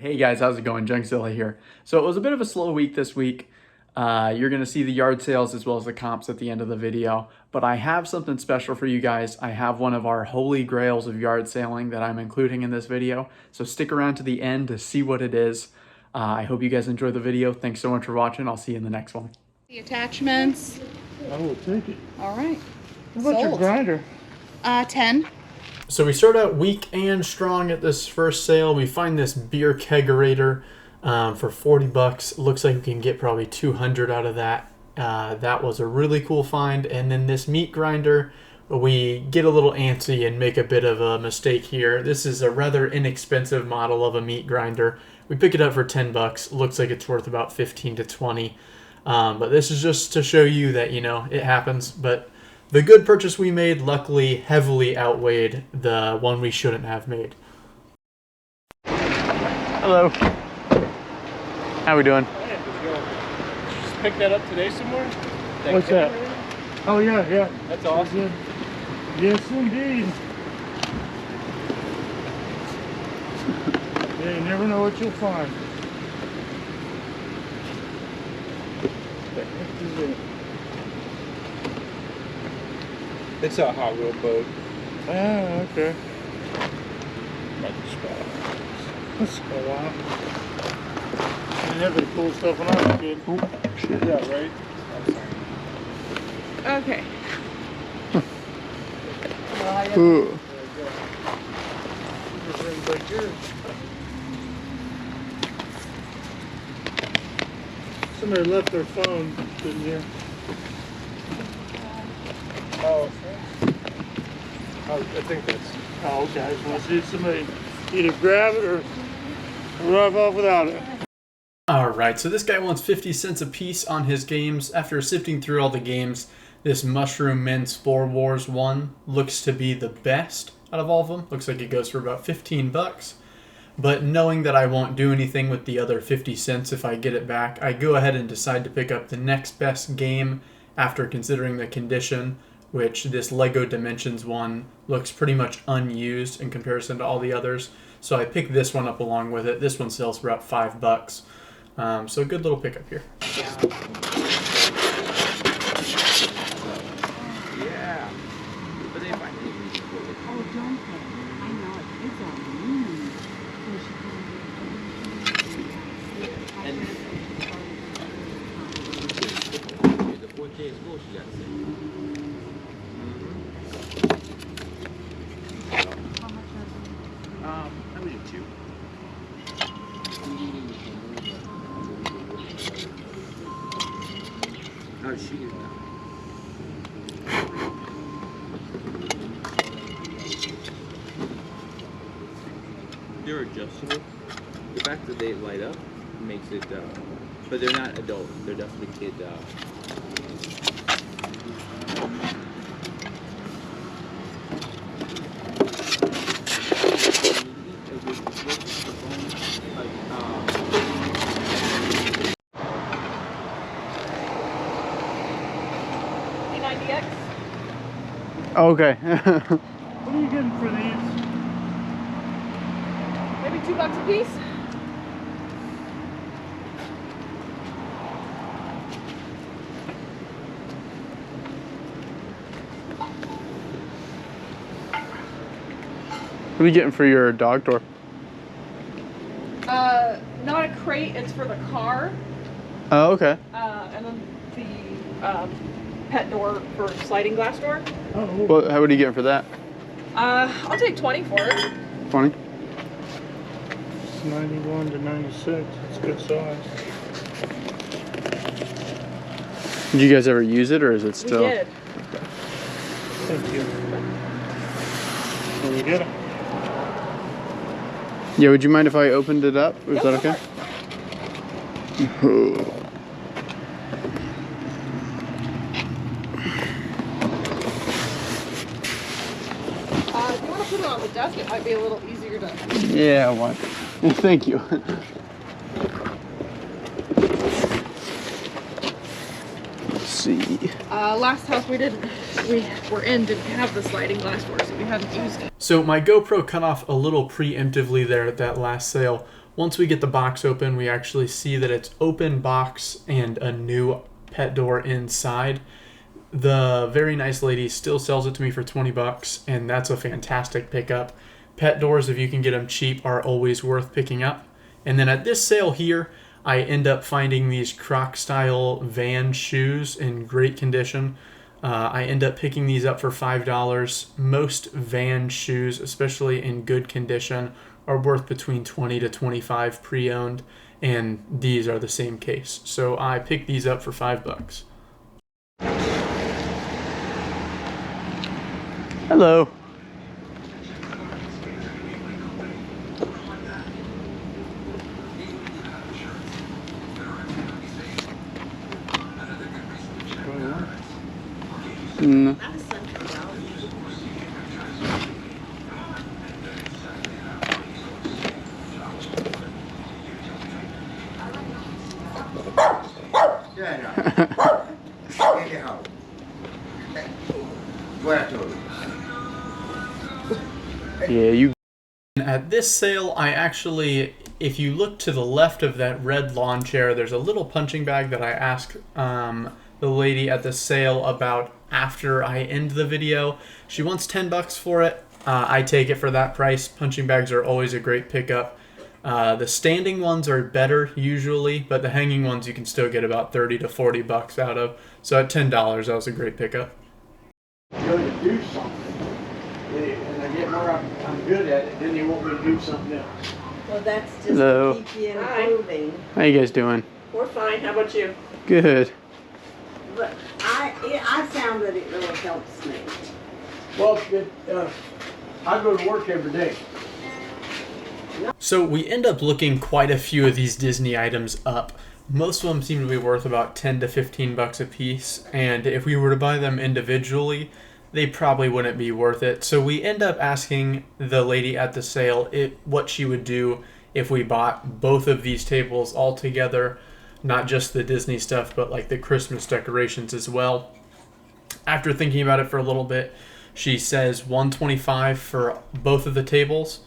Hey guys, how's it going? Junkzilla here. So it was a bit of a slow week this week. You're going to see the yard sales as well as the comps at the end of the video, but I have something special for you guys. I have one of our holy grails of yard sailing that I'm including in this video, so stick around to the end to see what it is. I hope you guys enjoy the video. Thanks so much for watching. I'll see you in the next one. The attachments. I will take it. All right. What about your grinder? 10. So we start out weak and strong at this first sale. We find this beer kegerator for 40 bucks. Looks like we can get probably 200 out of that. That was a really cool find. And then this meat grinder, we get a little antsy and make a bit of a mistake here. This is a rather inexpensive model of a meat grinder. We pick it up for 10 bucks. Looks like it's worth about 15 to 20. But this is just to show you that, you know, it happens. But the good purchase we made luckily heavily outweighed the one we shouldn't have made. Hello. How we doing? Hey, how's it going? Did you just pick that up today somewhere? What's that? Oh yeah. That's awesome. Yes indeed. Yeah, you never know what you'll find. What the heck is it? It's a Hot Wheel boat. Ah, okay. Let's go on. They have the cool stuff when I was a kid. Oh, shit. Yeah, right? I'm sorry. Okay. Ooh. Somebody left their phone, didn't you? Oh, I think that's... Oh, okay. I just want to see somebody either grab it or drive off without it. Alright, so this guy wants 50 cents a piece on his games. After sifting through all the games, this Mushroom Men's Spore Wars one looks to be the best out of all of them. Looks like it goes for about 15 bucks. But knowing that I won't do anything with the other 50 cents if I get it back, I go ahead and decide to pick up the next best game after considering the condition, which this Lego Dimensions one looks pretty much unused in comparison to all the others. So I picked this one up along with it. This one sells for about 5 bucks. So a good little pickup here. Yeah. But they find it. Oh, don't put it. I know it. It's on. And the 4K is cool, she got to say. How much are I would do 2. Oh, she is now. They're adjustable. The fact that they light up makes it, but they're not adult. They're definitely kid. Okay. What are you getting for these? maybe $2 a piece? What are you getting for your dog door? Not a crate, it's for the car. Oh, okay. And then the pet door for sliding glass door. Oh, Well, how would you get for that? I'll take 20 for it. 20? it's 91 to 96. It's good size. Did you guys ever use it, or is it still? We did. Thank you. Can you get it? Yeah, would you mind if I opened it up? Is Yep, that go okay? If you want to put it on the desk, it might be a little easier to... Yeah, why? Thank you. Let's see. Last house we were in didn't have the sliding glass door, so we hadn't used it. So my GoPro cut off a little preemptively there at that last sale. Once we get the box open, we actually see that it's open box and a new pet door inside. The very nice lady still sells it to me for 20 bucks, and that's a fantastic pickup. Pet doors, if you can get them cheap, are always worth picking up. And then at this sale here, I end up finding these Croc-style Van shoes in great condition. I end up picking these up for $5. Most Van shoes, especially in good condition, are worth between $20 to $25 pre-owned, and these are the same case. So I picked these up for $5. Hello. No. Yeah, you. At this sale, I actually, if you look to the left of that red lawn chair, there's a little punching bag that I asked the lady at the sale about after I end the video. She wants 10 bucks for it. I take it for that price. Punching bags are always a great pickup. The standing ones are better usually, but the hanging ones you can still get about 30 to 40 bucks out of. So at $10, that was a great pickup. Go to do something, and I get more I'm good at it, then they want me to do something else. Well, that's just Hello. to keep you Hi. improving. How you guys doing? We're fine. How about you? Good. But I found that it really helps me. Well, I go to work every day. So we end up looking quite a few of these Disney items up. Most of them seem to be worth about 10 to 15 bucks a piece, and if we were to buy them individually, they probably wouldn't be worth it. So we end up asking the lady at the sale what she would do if we bought both of these tables all together, not just the Disney stuff, but like the Christmas decorations as well. After thinking about it for a little bit, she says $125 for both of the tables.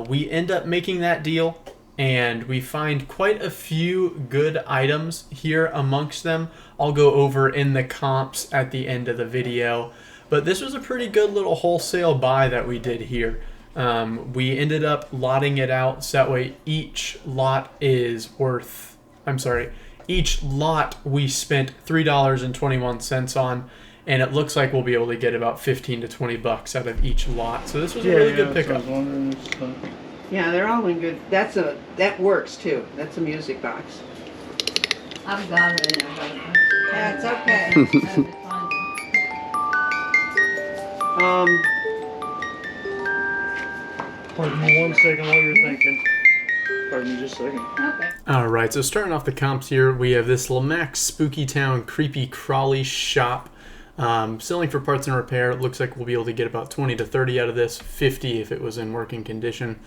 We end up making that deal, and we find quite a few good items here amongst them. I'll go over in the comps at the end of the video, but this was a pretty good little wholesale buy that we did here. We ended up lotting it out so that way each lot we spent $3.21 on, and it looks like we'll be able to get about 15 to 20 bucks out of each lot. So this was a really good pickup. Yeah, they're all in good. That works too. That's a music box. I've got it in there. Yeah, it's okay. Pardon me 1 second while you're thinking. Pardon me just a second. Okay. All right, so starting off the comps here, we have this Lamax Spooky Town Creepy Crawly Shop. Selling for parts and repair. It looks like we'll be able to get about 20 to 30 out of this, 50 if it was in working condition.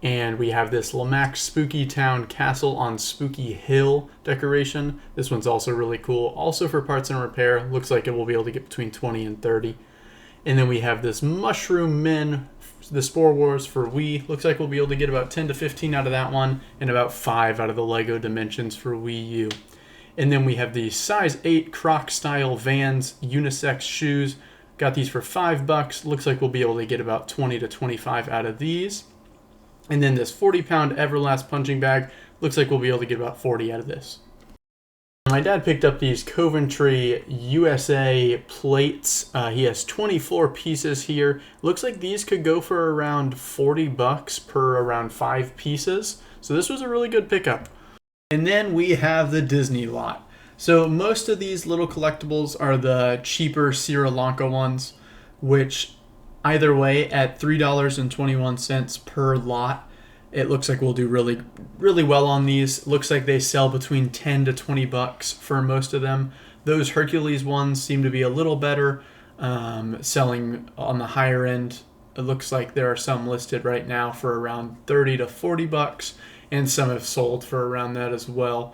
And we have this Lamax Spooky Town Castle on Spooky Hill decoration. This one's also really cool. Also for parts and repair. Looks like it will be able to get between 20 and 30. And then we have this Mushroom Men, the Spore Wars for Wii. Looks like we'll be able to get about 10 to 15 out of that one, and about 5 out of the Lego Dimensions for Wii U. And then we have the size 8 Croc-style Vans unisex shoes. Got these for $5. Looks like we'll be able to get about 20 to 25 out of these. And then this 40-pound Everlast punching bag. Looks like we'll be able to get about 40 out of this. My dad picked up these Coventry USA plates. He has 24 pieces here. Looks like these could go for around 40 bucks per around 5 pieces. So this was a really good pickup. And then we have the Disney lot. So most of these little collectibles are the cheaper Sri Lanka ones, which either way at $3.21 per lot, it looks like we'll do really, really well on these. Looks like they sell between 10 to 20 bucks for most of them. Those Hercules ones seem to be a little better, selling on the higher end. It looks like there are some listed right now for around 30 to 40 bucks, and some have sold for around that as well.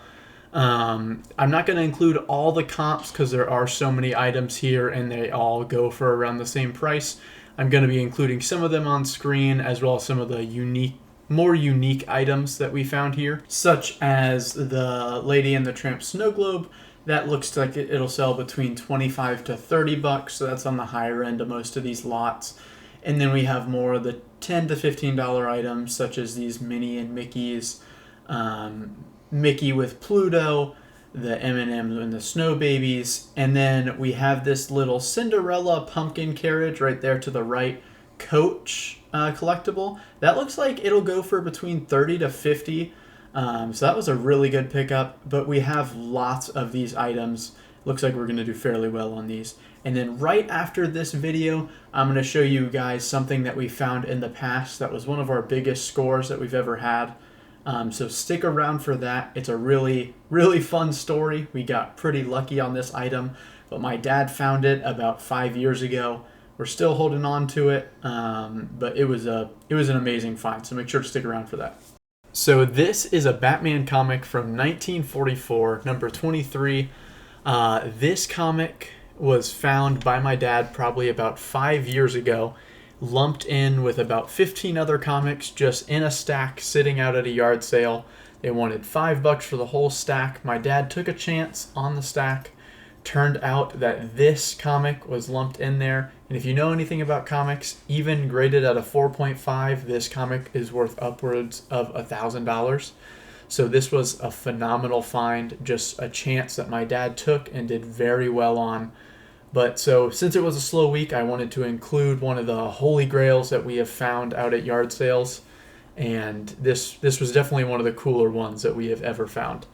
I'm not going to include all the comps because there are so many items here and they all go for around the same price. I'm going to be including some of them on screen as well as some of the unique more unique items that we found here, such as the Lady and the Tramp snow globe. That looks like it'll sell between 25 to 30 bucks, so that's on the higher end of most of these lots. And then we have more of the $10 to $15 items, such as these Minnie and Mickey's, Mickey with Pluto, the M&Ms and the Snow Babies, and then we have this little Cinderella pumpkin carriage right there to the right, Coach collectible. That looks like it'll go for between 30 to 50. So that was a really good pickup, but we have lots of these items. Looks like we're going to do fairly well on these. And then right after this video, I'm going to show you guys something that we found in the past that was one of our biggest scores that we've ever had. So stick around for that. It's a really, really fun story. We got pretty lucky on this item, but my dad found it about 5 years ago. We're still holding on to it, but it was an amazing find, so make sure to stick around for that. So this is a Batman comic from 1944, number 23. This comic was found by my dad probably about 5 years ago, lumped in with about 15 other comics just in a stack sitting out at a yard sale. They wanted $5 for the whole stack. My dad took a chance on the stack. Turned out that this comic was lumped in there. And if you know anything about comics, even graded at a 4.5, this comic is worth upwards of $1,000. So this was a phenomenal find, just a chance that my dad took and did very well on. But so since it was a slow week, I wanted to include one of the holy grails that we have found out at yard sales. And this was definitely one of the cooler ones that we have ever found.